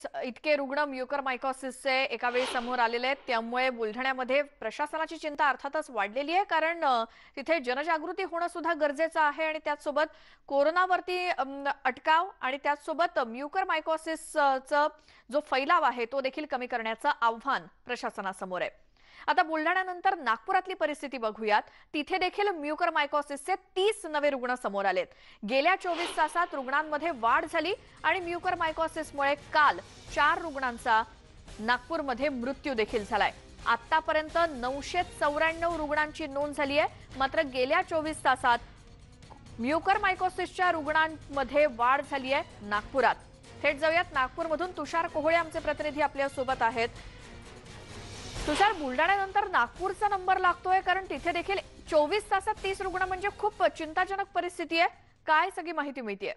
इतके रुग्ण म्युकरमायकोसिसचे एका वेळी समोर आलेले आहेत, त्यामुळे बुलढाण्यामध्ये प्रशासनाची चिंता अर्थातच वाढलेली आहे. कारण तिथे जनजागृती होणं सुद्धा गरजेचं आहे आणि त्याचसोबत कोरोनावरती अटकाव आणि त्याचसोबत म्युकरमायकोसिसचा जो फैलाव आहे तो देखील कमी करण्याचं आव्हान प्रशासनासमोर आहे. आता बुलढाण्यानंतर नागपुरातली परिस्थिती बघूयात. तिथे देखील म्युकरमायकोसिसचे 30 नवे रुग्ण समोर आलेत. गेल्या 24 तासात रुग्णांमध्ये वाढ झाली आणि म्युकरमायकोसिसमुळे काल 4 रुग्णांचा नागपूरमध्ये मृत्यू देखील झालाय. आतापर्यंत 994 रुग्णांची नोंद झाली आहे. मात्र गेल्या 24 तासात म्युकरमायकोसिसच्या रुग्णांमध्ये वाढ झाली आहे नागपुरात. थेट जाऊयात नागपूरमधून तुषार कोहळे आमचे प्रतिनिधी आपल्या सोबत आहेत. तुषार, बुलढाण्यानंतर नागपूरचा नंबर लागतोय, कारण तिथे देखील 24 तासात 30 रुग्ण म्हणजे खूप चिंताजनक परिस्थिती आहे. काय सगळी माहिती मिळतेय?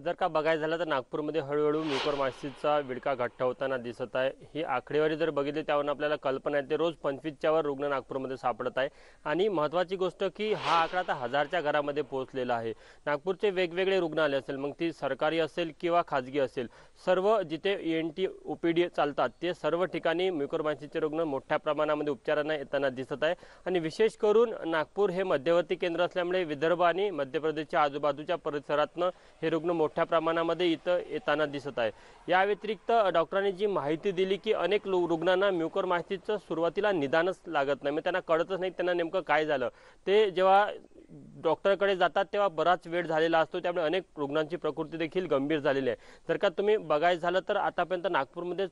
जर का बघायचं झालं तर नागपूरमध्ये हळूहळू म्युकरमायकोसिसचा विळखा घट्ट होताना दिसत आहे. ही आकडेवारी जर बघितली त्यावरून आपल्याला कल्पना येते रोज 25च्या वर रुग्ण नागपूरमध्ये सापडत आहे. आणि महत्त्वाची गोष्ट की हा आकडा आता 1000च्या घरामध्ये पोहोचलेला आहे. नागपूरचे वेगवेगळे रुग्णालय असेल, मग ती सरकारी असेल किंवा खाजगी असेल, सर्व जिथे ENT OPD चालतात ते सर्व ठिकाणी म्युकरमायकोसिसचे रुग्ण मोठ्या प्रमाणामध्ये उपचारांना येताना दिसत आहे. आणि विशेष करून नागपूर हे मध्यवर्ती केंद्र असल्यामुळे विदर्भ आणि मध्य प्रदेशच्या आजूबाजूच्या परिसरातनं हे रुग्ण मोठ्या प्रमाणामध्ये इथं येताना दिसत आहे. या व्यतिरिक्त डॉक्टरांनी जी माहिती दिली की अनेक रुग्णांना म्युकरमायकोसिसचं सुरुवातीला निदानच लागत नाही, मग त्यांना कळतच नाही त्यांना नेमकं काय झालं. ते जेव्हा डॉक्टरकडे जातात तेव्हा बराच वेळ झालेला असतो, त्यामुळे अनेक रुग्णांची प्रकृती देखील गंभीर झालेली आहे. जर का तुम्ही बघायचं झालं तर आतापर्यंत नागपूरमध्ये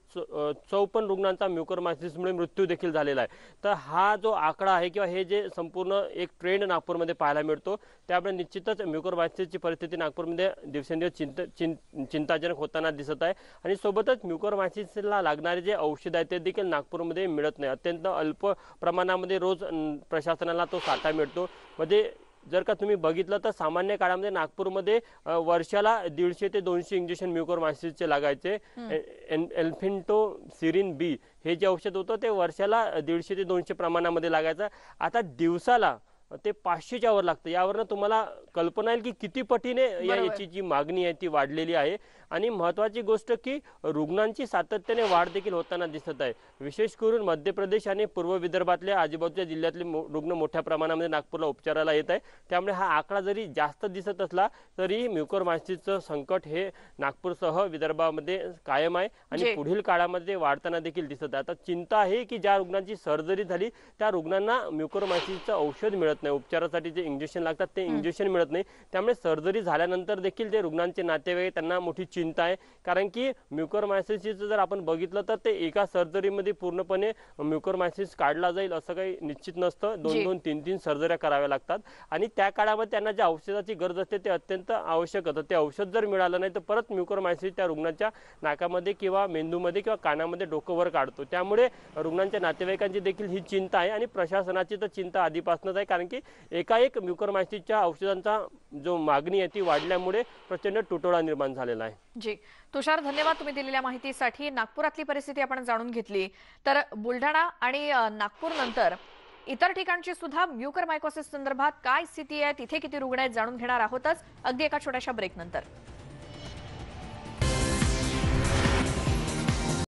54 रुग्णांचा म्युकरमायकोसिसमुळे मृत्यू देखील झालेला आहे. तर हा जो आकडा आहे किंवा हे जे संपूर्ण एक ट्रेंड नागपूरमध्ये पाहायला मिळतो, त्यामुळे निश्चितच म्युकरमायकोसिसची परिस्थिती नागपूरमध्ये दिवसेंदिवस चिंताजनक होताना दिसत आहे. आणि सोबतच म्युकरमायकोसिसला लागणारे जे औषध आहे ते देखील नागपूरमध्ये मिळत नाही. अत्यंत अल्प प्रमाणामध्ये रोज प्रशासनाला तो साठा मिळतो. म्हणजे जर का तुम्ही बघितलं तर सामान्य काळामध्ये नागपूरमध्ये वर्षाला 150 ते 200 इंजेक्शन म्युकरमायकोसिसचे लागायचे. एल्फिंटोसिरिन बी हे जे औषध होतं ते वर्षाला 150 ते 200 प्रमाणामध्ये लागायचं. आता दिवसाला ते 500च्या वर लागतं. यावरनं तुम्हाला कल्पना येईल की किती पटीने याची जी मागणी आहे ती वाढलेली आहे. आणि महत्त्वाची गोष्ट की रुग्णांची सातत्याने वाढ देखील होताना दिसत आहे. विशेष करून मध्य प्रदेश आणि पूर्व विदर्भातल्या आजूबाजूच्या जिल्ह्यातले रुग्ण मोठ्या प्रमाणामध्ये नागपूरला उपचाराला येत आहे. त्यामुळे हा आकडा जरी जास्त दिसत असला तरी म्युकरमायकोसिसचं संकट हे नागपूरसह विदर्भामध्ये कायम आहे आणि पुढील काळामध्ये वाढताना देखील दिसत आहे. आता चिंता आहे की ज्या रुग्णांची सर्जरी झाली त्या रुग्णांना म्युकरमायकोसिसचं औषध मिळत नाही, उपचारासाठी जे इंजेक्शन लागतात ते इंजेक्शन मिळत नाही. त्यामुळे सर्जरी झाल्यानंतर देखील जे रुग्णांचे नातेवाईक त्यांना मोठी चिंता आहे. कारण की म्युकरमायकोसिस जर आपण बघितलं तर ते एका सर्जरीमध्ये पूर्णपणे म्युकरमायकोसिस काढला जाईल असं काही निश्चित नसतं. 2-2, 3-3 सर्जऱ्या कराव्या लागतात आणि त्या काळामध्ये त्यांना ज्या औषधाची गरज असते ते अत्यंत आवश्यक होतं. ते औषध जर मिळालं नाही तर परत म्युकरमायकोसिस त्या रुग्णाच्या नाकामध्ये किंवा मेंदूमध्ये किंवा कानामध्ये डोकं वर काढतो. त्यामुळे रुग्णांच्या नातेवाईकांची देखील ही चिंता आहे आणि प्रशासनाची तर चिंता आधीपासूनच आहे. कारण की एकाएक म्युकरमायकोसिसच्या औषधांचा जो मागणी आहे ती वाढल्यामुळे प्रचंड तुटवडा निर्माण झालेला आहे. जी तुषार, धन्यवाद तुम्ही दिलेल्या माहितीसाठी. नागपुरातली परिस्थिती आपण जाणून घेतली. तर बुलढाणा आणि नागपूर नंतर इतर ठिकाणची सुद्धा म्युकरमायकोसिस संदर्भात काय स्थिती आहे, तिथे किती रुग्ण आहेत जाणून घेणार आहोतच अगदी एका छोट्याशा ब्रेक नंतर.